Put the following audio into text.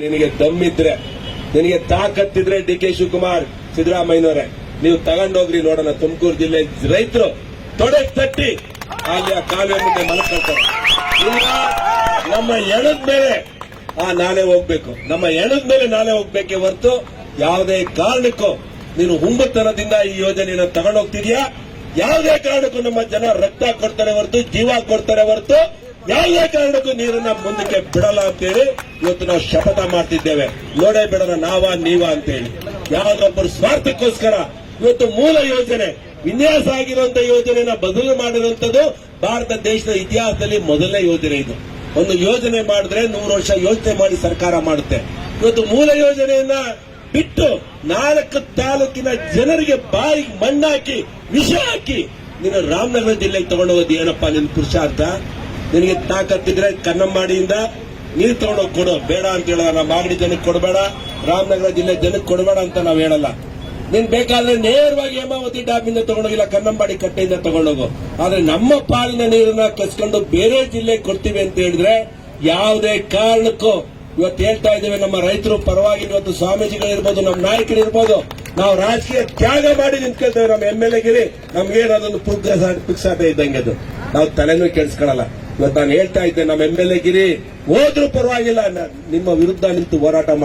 ನಿನಗೆ ದಮ್ಮಿದ್ರೆ, ನಿನಗೆ ತಾಕತ್ತಿದ್ರೆ ಡಿ ಕೆ ಶಿವಕುಮಾರ್, ಸಿದ್ದರಾಮಯ್ಯನವರೇ, ನೀವು ತಗೊಂಡೋಗ್ರಿ ನೋಡೋಣ. ತುಮಕೂರು ಜಿಲ್ಲೆ ರೈತರು ತೊಡೆ ತಟ್ಟಿ ಅಲ್ಲಿ ಆ ಕಾಲುವೆ ಮುಂದೆ ಮಲ್ಕೊಳ್ತಾರೆ. ಈಗ ನಮ್ಮ ಎಣದ ಮೇಲೆ ನಾಳೆ ಹೋಗ್ಬೇಕು, ನಮ್ಮ ಎಣದ ಮೇಲೆ ನಾಳೆ ಹೋಗ್ಬೇಕೆ ಹೊರತು ಯಾವುದೇ ಕಾರಣಕ್ಕೂ ನೀನು ಹುಂಬತನದಿಂದ ಈ ಯೋಜನೆಯನ್ನು ತಗೊಂಡೋಗ್ತಿದ್ಯಾ? ಯಾವುದೇ ಕಾರಣಕ್ಕೂ ನಮ್ಮ ಜನ ರಕ್ತ ಕೊಡ್ತಾರೆ ಹೊರತು, ಜೀವ ಕೊಡ್ತಾರೆ ಹೊರತು ಯಾವುದೇ ಕಾರಣಕ್ಕೂ ನೀರನ್ನ ಮುಂದಕ್ಕೆ ಬಿಡಲ್ಲ ಅಂತೇಳಿ ಇವತ್ತು ನಾವು ಶಪಥ ಮಾಡ್ತಿದ್ದೇವೆ. ನೋಡೇ ಬಿಡೋಣ ನೀವಾ ಅಂತೇಳಿ. ಯಾವುದೊಬ್ಬರು ಸ್ವಾರ್ಥಕ್ಕೋಸ್ಕರ ಇವತ್ತು ಮೂಲ ಯೋಜನೆ, ವಿನ್ಯಾಸ ಆಗಿರುವಂತಹ ಯೋಜನೆಯನ್ನ ಬದಲು ಮಾಡಿರುವಂತದ್ದು ಭಾರತ ದೇಶದ ಇತಿಹಾಸದಲ್ಲಿ ಮೊದಲನೇ ಯೋಜನೆ ಇದು. ಒಂದು ಯೋಜನೆ ಮಾಡಿದ್ರೆ 100 ವರ್ಷ ಯೋಚನೆ ಮಾಡಿ ಸರ್ಕಾರ ಮಾಡುತ್ತೆ. ಇವತ್ತು ಮೂಲ ಯೋಜನೆಯನ್ನ ಬಿಟ್ಟು 4 ತಾಲೂಕಿನ ಜನರಿಗೆ ಬಾಯಿಗೆ ಮಣ್ಣಾಕಿ ವಿಷ ಹಾಕಿ ನೀನು ರಾಮನಗರ ಜಿಲ್ಲೆಗೆ ತಗೊಂಡೋಗೋದು ಏನಪ್ಪಾ ನಿನ್ನ ಪುರುಷಾರ್ಥ? ನಿನಗೆ ತಾಕತ್ತಿದ್ರೆ ಕನ್ನಂಬಾಡಿಯಿಂದ ನೀರು ತಗೊಂಡೋಗಿ ಕೊಡು, ಬೇಡ ಅಂತ ಹೇಳೋಣ. ನಮ್ಮ ಮಾಗಡಿ ಜನಕ್ಕೆ ಕೊಡಬೇಡ, ರಾಮನಗರ ಜಿಲ್ಲೆ ಜನಕ್ಕೆ ಕೊಡಬೇಡ ಅಂತ ನಾವು ಹೇಳಲ್ಲ. ನೀನ್ ಬೇಕಾದ್ರೆ ನೇರವಾಗಿ ಹೇಮಾವತಿ ಡ್ಯಾಮಿಂದ ತಗೊಂಡೋಗಿಲ್ಲ, ಕನ್ನಂಬಾಡಿ ಕಟ್ಟೆಯಿಂದ ತಗೊಂಡೋಗು. ಆದ್ರೆ ನಮ್ಮ ಪಾಲಿನ ನೀರನ್ನ ಕಸ್ಕೊಂಡು ಬೇರೆ ಜಿಲ್ಲೆಗೆ ಕೊಡ್ತೀವಿ ಅಂತ ಹೇಳಿದ್ರೆ ಯಾವುದೇ ಕಾರಣಕ್ಕೂ ಇವತ್ತು ಹೇಳ್ತಾ ಇದ್ದೇವೆ. ನಮ್ಮ ರೈತರು ಪರವಾಗಿ ಇವತ್ತು ಸ್ವಾಮೀಜಿಗಳಿರ್ಬೋದು, ನಮ್ಮ ನಾಯಕರಿರ್ಬೋದು, ನಾವು ರಾಜಕೀಯ ತ್ಯಾಗ ಮಾಡಿ ನಿಂತ್ಕೊಳ್ತೇವೆ. ನಮ್ಮ MLA ಗಿರಿ ನಮ್ಗೇನದೊಂದು ಪುಕ್ಸಾಟ ಇದ್ದಂಗೆ ಅದು, ನಾವು ತಲೆನೂ ಕೆಡಿಸ್ಕೊಳ್ಳಲ್ಲ. ಇವತ್ತು ನಾನು ಹೇಳ್ತಾ ಇದ್ದೆ, ನಮ್ಮ MLA ಗಿರಿ ಹೋದ್ರೂ ಪರವಾಗಿಲ್ಲ, ನಿಮ್ಮ ವಿರುದ್ಧ ನಿಂತು ಹೋರಾಟ ಮಾಡಿ